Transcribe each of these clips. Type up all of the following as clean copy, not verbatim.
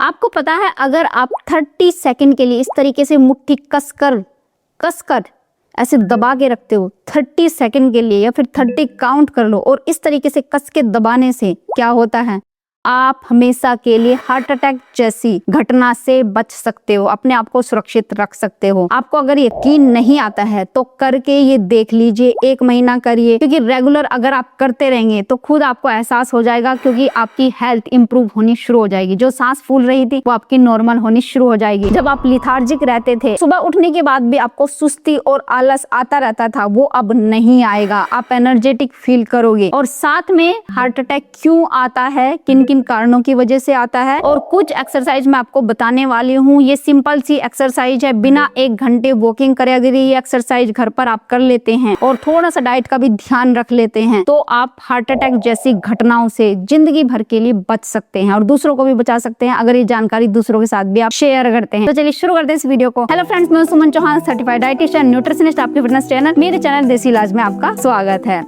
आपको पता है अगर आप 30 सेकंड के लिए इस तरीके से मुट्ठी कसकर ऐसे दबा के रखते हो 30 सेकंड के लिए, या फिर 30 काउंट कर लो, और इस तरीके से कस के दबाने से क्या होता है, आप हमेशा के लिए हार्ट अटैक जैसी घटना से बच सकते हो, अपने आप को सुरक्षित रख सकते हो। आपको अगर यकीन नहीं आता है तो करके ये देख लीजिए, 1 महीना करिए, क्योंकि रेगुलर अगर आप करते रहेंगे तो खुद आपको एहसास हो जाएगा, क्योंकि आपकी हेल्थ इंप्रूव होनी शुरू हो जाएगी। जो सांस फूल रही थी वो आपकी नॉर्मल होनी शुरू हो जाएगी। जब आप लिथार्जिक रहते थे, सुबह उठने के बाद भी आपको सुस्ती और आलस आता रहता था, वो अब नहीं आएगा। आप एनर्जेटिक फील करोगे। और साथ में हार्ट अटैक क्यों आता है, किन किन कारणों की वजह से आता है, और कुछ एक्सरसाइज मैं आपको बताने वाली हूँ। ये सिंपल सी एक्सरसाइज है, बिना 1 घंटे वॉकिंग करे अगर ये एक्सरसाइज घर पर आप कर लेते हैं और थोड़ा सा डाइट का भी ध्यान रख लेते हैं, तो आप हार्ट अटैक जैसी घटनाओं से जिंदगी भर के लिए बच सकते हैं और दूसरों को भी बचा सकते हैं, अगर ये जानकारी दूसरों के साथ भी आप शेयर करते हैं। तो चलिए शुरू करते हैं इस वीडियो को। हेलो फ्रेंड्स, मैं सुमन चौहान, सर्टिफाइड डाइटिशियन, न्यूट्रिशनिस्ट, आपके फिटनेस ट्रेनर। मेरे चैनल देसी इलाज में आपका स्वागत है।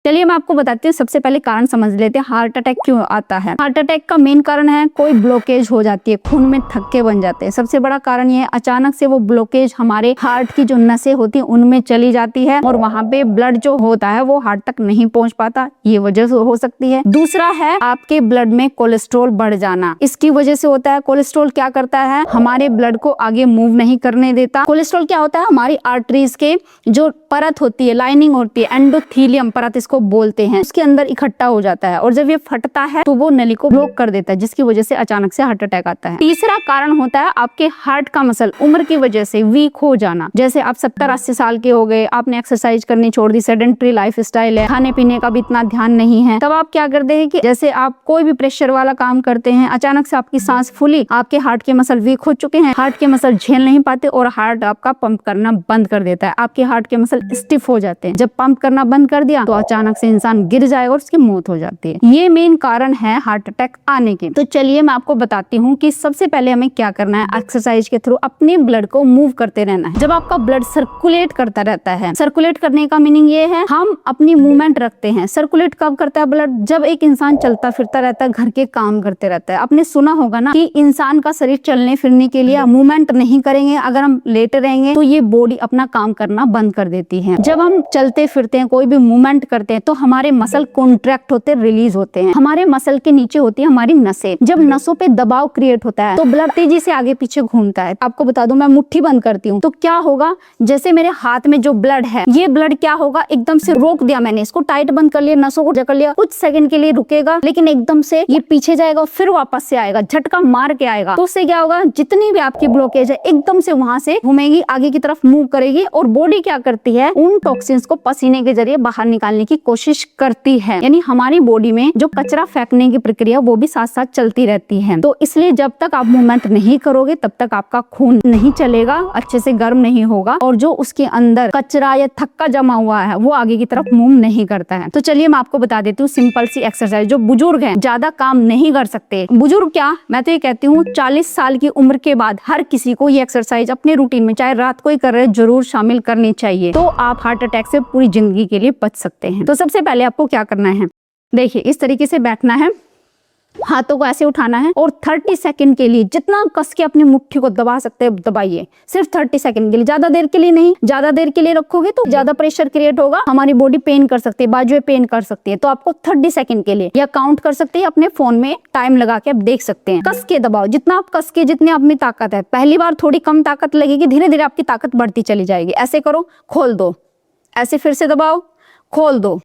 चलिए मैं आपको बताती हूँ, सबसे पहले कारण समझ लेते हैं हार्ट अटैक क्यों आता है। हार्ट अटैक का मेन कारण है कोई ब्लॉकेज हो जाती है, खून में थक्के बन जाते हैं। सबसे बड़ा कारण ये है अचानक से वो ब्लॉकेज हमारे हार्ट की जो नसें होती हैं उनमें चली जाती है और वहां पे ब्लड जो होता है वो हार्ट तक नहीं पहुंच पाता, ये वजह हो सकती है। दूसरा है आपके ब्लड में कोलेस्ट्रॉल बढ़ जाना, इसकी वजह से होता है। कोलेस्ट्रॉल क्या करता है, हमारे ब्लड को आगे मूव नहीं करने देता। कोलेस्ट्रॉल क्या होता है, हमारी आर्टरीज के जो परत होती है, लाइनिंग होती है, एंडोथेलियम परत इसको बोलते हैं, उसके अंदर इकट्ठा हो जाता है और जब ये फटता है तो वो नली को ब्लॉक कर देता है, जिसकी वजह से अचानक से हार्ट अटैक आता है। तीसरा कारण होता है आपके हार्ट का मसल उम्र की वजह से वीक हो जाना। जैसे आप 70-80 साल के हो गए, आपने एक्सरसाइज करनी छोड़ दी, सेडेंटरी लाइफ स्टाइल है, खाने पीने का भी इतना ध्यान नहीं है, तब आप क्या करते हैं कि जैसे आप कोई भी प्रेशर वाला काम करते हैं, अचानक से आपकी सांस फूली, आपके हार्ट के मसल वीक हो चुके हैं, हार्ट के मसल झेल नहीं पाते और हार्ट आपका पंप करना बंद कर देता है। आपके हार्ट के मसल स्टिफ हो जाते हैं। जब पंप करना बंद कर दिया तो अचानक से इंसान गिर जाएगा और उसकी मौत हो जाती है। ये मेन कारण है हार्ट अटैक आने के। तो चलिए मैं आपको बताती हूँ कि सबसे पहले हमें क्या करना है। एक्सरसाइज के थ्रू अपने ब्लड को मूव करते रहना है। जब आपका ब्लड सर्कुलेट करता रहता है, सर्कुलेट करने का मीनिंग ये है हम अपनी मूवमेंट रखते हैं। सर्कुलेट कब करता है ब्लड, जब एक इंसान चलता फिरता रहता है, घर के काम करते रहता है। आपने सुना होगा ना कि इंसान का शरीर चलने फिरने के लिए मूवमेंट नहीं करेंगे, अगर हम लेटे रहेंगे तो ये बॉडी अपना काम करना बंद कर देती है। जब हम चलते फिरते हैं, कोई भी मूवमेंट करते हैं, तो हमारे मसल कॉन्ट्रैक्ट होते, रिलीज होते हैं। हमारे मसल के नीचे होती है हमारी नसें। जब नसों पे दबाव क्रिएट होता है तो ब्लड तेजी से आगे पीछे घूमता है। आपको बता दूं, मैं मुट्ठी बंद करती हूँ तो क्या होगा, जैसे मेरे हाथ में जो ब्लड है, ये ब्लड क्या होगा, एकदम से रोक दिया मैंने, इसको टाइट बंद कर लिया, नसों को जकड़ लिया, कुछ सेकंड के लिए रुकेगा, लेकिन एकदम से ये पीछे जाएगा, फिर वापस से आएगा, झटका मार के आएगा। तो उससे क्या होगा, जितनी भी आपकी ब्लॉकेज है एकदम से वहां से घूमेगी, आगे की तरफ मूव करेगी और बॉडी क्या करती है, उन टॉक्सिन्स को पसीने के जरिए बाहर निकालने की कोशिश करती है। यानी हमारी बॉडी में जो कचरा फेंकने की प्रक्रिया वो भी साथ साथ चलती रहती है। तो इसलिए जब तक आप मूवमेंट नहीं करोगे तब तक आपका खून नहीं चलेगा, अच्छे से गर्म नहीं होगा और जो उसके अंदर कचरा या थक्का जमा हुआ है वो आगे की तरफ मूव नहीं करता है। तो चलिए मैं आपको बता देती हूँ सिंपल सी एक्सरसाइज। जो बुजुर्ग हैं, ज्यादा काम नहीं कर सकते, बुजुर्ग क्या, मैं तो ये कहती हूँ 40 साल की उम्र के बाद हर किसी को ये एक्सरसाइज अपने रूटीन में, चाहे रात को ही कर रहे, जरूर शामिल करनी चाहिए। तो आप हार्ट अटैक से पूरी जिंदगी के लिए बच सकते हैं। तो सबसे पहले आपको क्या करना है, देखिए इस तरीके से बैठना है, हाथों को ऐसे उठाना है और 30 सेकंड के लिए जितना कस के अपनी मुट्ठी को दबा सकते हैं दबाइए। सिर्फ 30 सेकंड के लिए, ज्यादा देर के लिए नहीं। ज्यादा देर के लिए रखोगे तो ज्यादा प्रेशर क्रिएट होगा, हमारी बॉडी पेन कर सकती है, बाजुएं पेन कर सकती है। तो आपको 30 सेकंड के लिए, या काउंट कर सकते हैं अपने फोन में, टाइम लगा के आप देख सकते हैं। कस के दबाओ, जितना आप कस के, जितनी आप में ताकत है। पहली बार थोड़ी कम ताकत लगेगी, धीरे धीरे आपकी ताकत बढ़ती चली जाएगी। ऐसे करो, खोल दो, ऐसे फिर से दबाओ, खोल दो।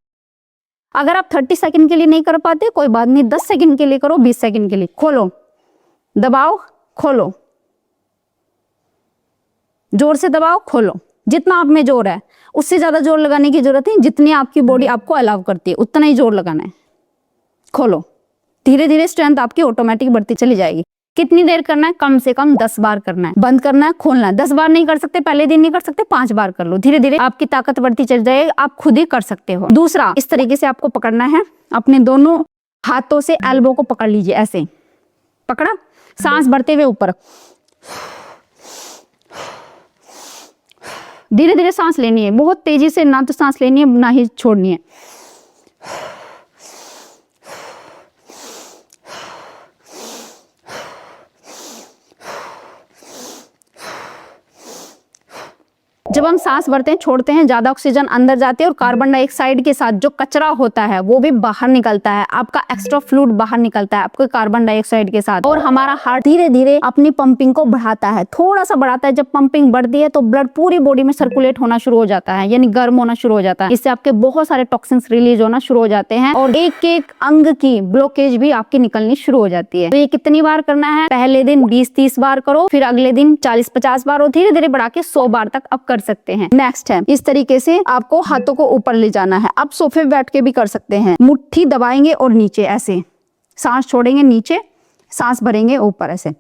अगर आप 30 सेकंड के लिए नहीं कर पाते कोई बात नहीं, 10 सेकंड के लिए करो, 20 सेकंड के लिए। खोलो, दबाओ, खोलो, जोर से दबाओ, खोलो। जितना आप में जोर है उससे ज्यादा जोर लगाने की जरूरत है, जितनी आपकी बॉडी आपको अलाउ करती है उतना ही जोर लगाना है। खोलो, धीरे धीरे स्ट्रेंथ आपकी ऑटोमेटिक बढ़ती चली जाएगी। कितनी देर करना है, कम से कम 10 बार करना है। बंद करना है, खोलना है। 10 बार नहीं कर सकते, पहले दिन नहीं कर सकते, 5 बार कर लो। धीरे धीरे आपकी ताकत बढ़ती चल जाएगी, आप खुद ही कर सकते हो। दूसरा, इस तरीके से आपको पकड़ना है, अपने दोनों हाथों से एल्बो को पकड़ लीजिए, ऐसे पकड़ा, सांस भरते हुए ऊपर, धीरे धीरे सांस लेनी है, बहुत तेजी से ना तो सांस लेनी है ना ही छोड़नी है। जब हम सांस भरते हैं, छोड़ते हैं, ज्यादा ऑक्सीजन अंदर जाती है और कार्बन डाइऑक्साइड के साथ जो कचरा होता है वो भी बाहर निकलता है, आपका एक्स्ट्रा फ्लूइड बाहर निकलता है आपके कार्बन डाइऑक्साइड के साथ। और हमारा हार्ट धीरे धीरे अपनी पंपिंग को बढ़ाता है, थोड़ा सा बढ़ाता है। जब पंपिंग बढ़ती है तो ब्लड पूरी बॉडी में सर्कुलेट होना शुरू हो जाता है, यानी गर्म होना शुरू हो जाता है। इससे आपके बहुत सारे टॉक्सिन्स रिलीज होना शुरू हो जाते हैं और एक एक अंग की ब्लॉकेज भी आपकी निकलनी शुरू हो जाती है। तो ये कितनी बार करना है? पहले दिन 20-30 बार करो, फिर अगले दिन 40-50 बार और धीरे धीरे बढ़ा के 100 बार तक आप कर सकते हैं। नेक्स्ट है, इस तरीके से आपको हाथों को ऊपर ले जाना है। आप सोफे पे बैठ के भी कर सकते हैं। मुट्ठी दबाएंगे और नीचे ऐसे, सांस छोड़ेंगे नीचे, सांस भरेंगे ऊपर ऐसे।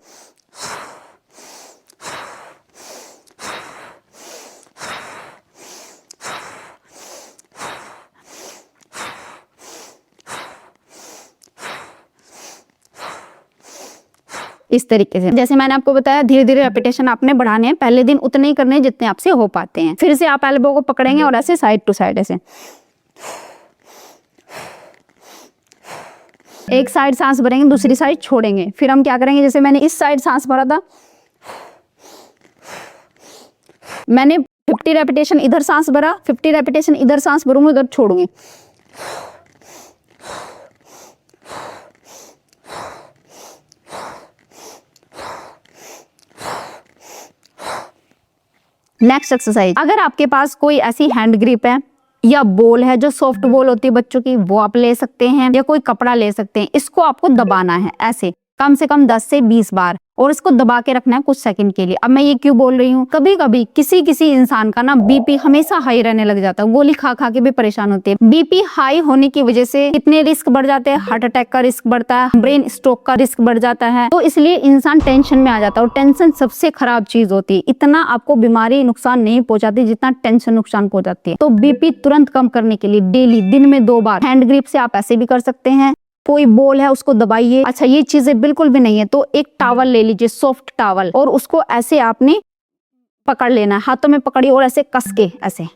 इस तरीके से, जैसे मैंने आपको बताया, धीरे धीरे रेपिटेशन आपने बढ़ाने हैं। पहले दिन उतने ही करने हैं जितने आपसे हो पाते हैं। फिर से आप एल्बो को पकड़ेंगे और ऐसे साइड टू साइड ऐसे, एक साइड सांस भरेंगे, दूसरी साइड छोड़ेंगे। फिर हम क्या करेंगे, जैसे मैंने इस साइड सांस भरा था, मैंने 50 रेपिटेशन इधर सांस भरा, 50 रेपिटेशन इधर सांस भरूंगी, उधर छोड़ूंगी। नेक्स्ट एक्सरसाइज, अगर आपके पास कोई ऐसी हैंड ग्रिप है या बॉल है जो सॉफ्ट बॉल होती है बच्चों की, वो आप ले सकते हैं, या कोई कपड़ा ले सकते हैं। इसको आपको दबाना है ऐसे कम से कम 10 से 20 बार और इसको दबा के रखना है कुछ सेकंड के लिए। अब मैं ये क्यों बोल रही हूँ, कभी कभी किसी इंसान का ना बीपी हमेशा हाई रहने लग जाता है, गोली खा खा के भी परेशान होती है। बीपी हाई होने की वजह से कितने रिस्क बढ़ जाते हैं, हार्ट अटैक का रिस्क बढ़ता है, ब्रेन स्ट्रोक का रिस्क बढ़ जाता है। तो इसलिए इंसान टेंशन में आ जाता है और टेंशन सबसे खराब चीज होती है। इतना आपको बीमारी नुकसान नहीं पहुंचाती जितना टेंशन नुकसान पहुंचाती है। तो बीपी तुरंत कम करने के लिए डेली दिन में 2 बार हैंड ग्रिप से आप ऐसे भी कर सकते हैं। कोई बॉल है उसको दबाइए। अच्छा, ये चीजें बिल्कुल भी नहीं है तो एक टॉवल ले लीजिए, सॉफ्ट टॉवल, और उसको ऐसे आपने पकड़ लेना है, हाथों में पकड़िए और ऐसे कस के ऐसे।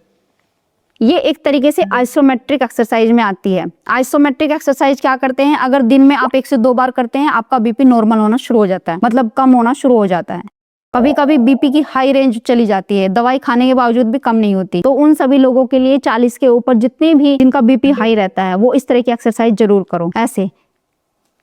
ये एक तरीके से आइसोमेट्रिक एक्सरसाइज में आती है। आइसोमेट्रिक एक्सरसाइज क्या करते हैं, अगर दिन में आप 1 से 2 बार करते हैं, आपका बीपी नॉर्मल होना शुरू हो जाता है, मतलब कम होना शुरू हो जाता है। कभी कभी बीपी की हाई रेंज चली जाती है, दवाई खाने के बावजूद भी कम नहीं होती। तो उन सभी लोगों के लिए 40 के ऊपर जितने भी जिनका बीपी हाई रहता है, वो इस तरह की एक्सरसाइज जरूर करो। ऐसे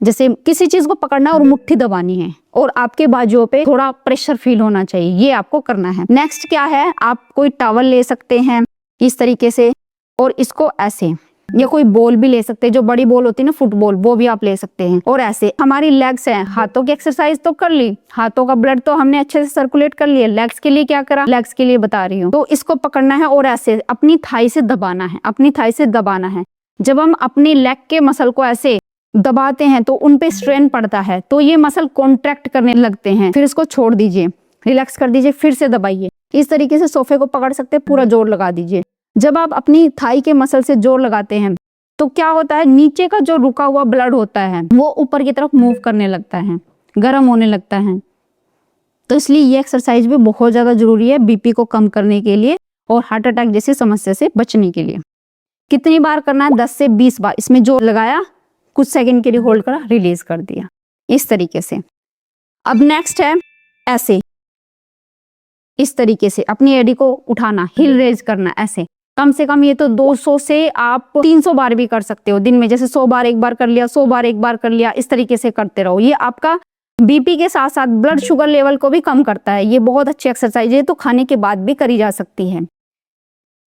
जैसे किसी चीज को पकड़ना और मुट्ठी दबानी है और आपके बाजुओं पे थोड़ा प्रेशर फील होना चाहिए, ये आपको करना है। नेक्स्ट क्या है, आप कोई टॉवल ले सकते हैं इस तरीके से और इसको ऐसे, या कोई बॉल भी ले सकते हैं, जो बड़ी बॉल होती है ना फुटबॉल, वो भी आप ले सकते हैं। और ऐसे हमारी लेग्स हैं, हाथों की एक्सरसाइज तो कर ली, हाथों का ब्लड तो हमने अच्छे से सर्कुलेट कर लिया। लेग्स के लिए क्या करा, लेग्स के लिए बता रही हूँ। तो इसको पकड़ना है और ऐसे अपनी थाई से दबाना है, अपनी थाई से दबाना है। जब हम अपनी लेग के मसल को ऐसे दबाते हैं तो उन पे स्ट्रेन पड़ता है, तो ये मसल कॉन्ट्रैक्ट करने लगते हैं। फिर इसको छोड़ दीजिए, रिलैक्स कर दीजिए, फिर से दबाइए। इस तरीके से सोफे को पकड़ सकते हैं, पूरा जोर लगा दीजिए। जब आप अपनी थाई के मसल से जोर लगाते हैं तो क्या होता है, नीचे का जो रुका हुआ ब्लड होता है वो ऊपर की तरफ मूव करने लगता है, गर्म होने लगता है। तो इसलिए ये एक्सरसाइज भी बहुत ज्यादा जरूरी है बीपी को कम करने के लिए और हार्ट अटैक जैसी समस्या से बचने के लिए। कितनी बार करना है, 10 से 20 बार। इसमें जोर लगाया, कुछ सेकंड के लिए होल्ड करा, रिलीज कर दिया, इस तरीके से। अब नेक्स्ट है ऐसे, इस तरीके से अपनी एडी को उठाना, हिल रेज करना ऐसे। कम से कम ये तो 200 से आप 300 बार भी कर सकते हो दिन में। जैसे 100 बार एक बार कर लिया, 100 बार एक बार कर लिया, इस तरीके से करते रहो। ये आपका बीपी के साथ साथ ब्लड शुगर लेवल को भी कम करता है। ये बहुत अच्छी एक्सरसाइज है, तो खाने के बाद भी करी जा सकती है।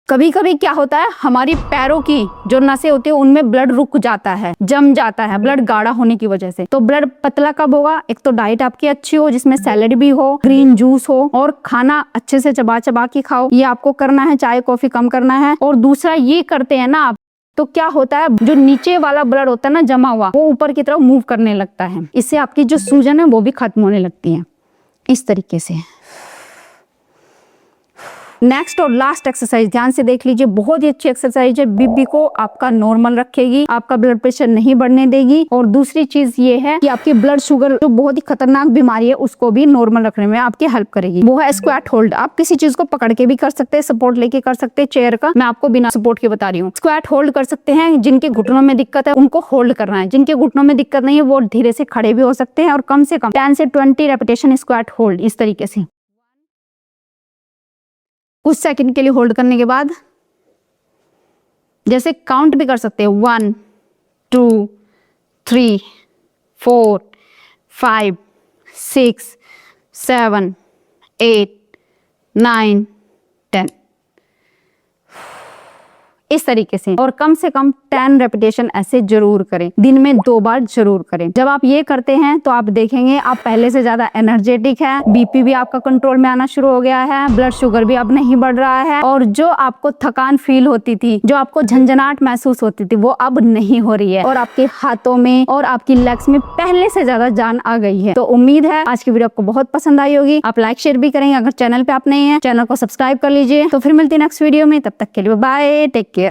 कभी कभी क्या होता है, हमारी पैरों की जो नसें होती है उनमें ब्लड रुक जाता है, जम जाता है, ब्लड गाढ़ा होने की वजह से। तो ब्लड पतला कब होगा, एक तो डाइट आपकी अच्छी हो जिसमें सैलेड भी हो, ग्रीन जूस हो और खाना अच्छे से चबा चबा के खाओ। ये आपको करना है, चाय कॉफी कम करना है। और दूसरा ये करते हैं ना आप, तो क्या होता है, जो नीचे वाला ब्लड होता है ना जमा हुआ, वो ऊपर की तरफ मूव करने लगता है। इससे आपकी जो सूजन है वो भी खत्म होने लगती है, इस तरीके से। नेक्स्ट और लास्ट एक्सरसाइज ध्यान से देख लीजिए, बहुत ही अच्छी एक्सरसाइज है, बीपी को आपका नॉर्मल रखेगी, आपका ब्लड प्रेशर नहीं बढ़ने देगी। और दूसरी चीज ये है कि आपकी ब्लड शुगर जो बहुत ही खतरनाक बीमारी है उसको भी नॉर्मल रखने में आपकी हेल्प करेगी। वो है स्क्वाट होल्ड। आप किसी चीज को पकड़ के भी कर सकते हैं, सपोर्ट लेके कर सकते हैं चेयर का, मैं आपको बिना सपोर्ट के बता रही हूँ। स्क्वाट होल्ड कर सकते हैं, जिनके घुटनों में दिक्कत है उनको होल्ड करना है, जिनके घुटनों में दिक्कत नहीं है वो धीरे से खड़े भी हो सकते हैं। और कम से कम 10 से 20 रेपिटेशन स्क्वाट होल्ड, इस तरीके से। कुछ सेकंड के लिए होल्ड करने के बाद जैसे काउंट भी कर सकते हैं 1 2 3 4 5 6 7 8 9 10 इस तरीके से, और कम से कम 10 रेपिटेशन ऐसे जरूर करें, दिन में 2 बार जरूर करें। जब आप ये करते हैं तो आप देखेंगे आप पहले से ज्यादा एनर्जेटिक है, बीपी भी आपका कंट्रोल में आना शुरू हो गया है, ब्लड शुगर भी अब नहीं बढ़ रहा है, और जो आपको थकान फील होती थी, जो आपको झंझनाहट महसूस होती थी, वो अब नहीं हो रही है, और आपके हाथों में और आपकी लेग्स में पहले से ज्यादा जान आ गई है। तो उम्मीद है आज की वीडियो आपको बहुत पसंद आई होगी। आप लाइक शेयर भी करेंगे। अगर चैनल पे आप नए हैं, चैनल को सब्सक्राइब कर लीजिए। तो फिर मिलती है नेक्स्ट वीडियो में, तब तक के लिए बाय, टेक केयर।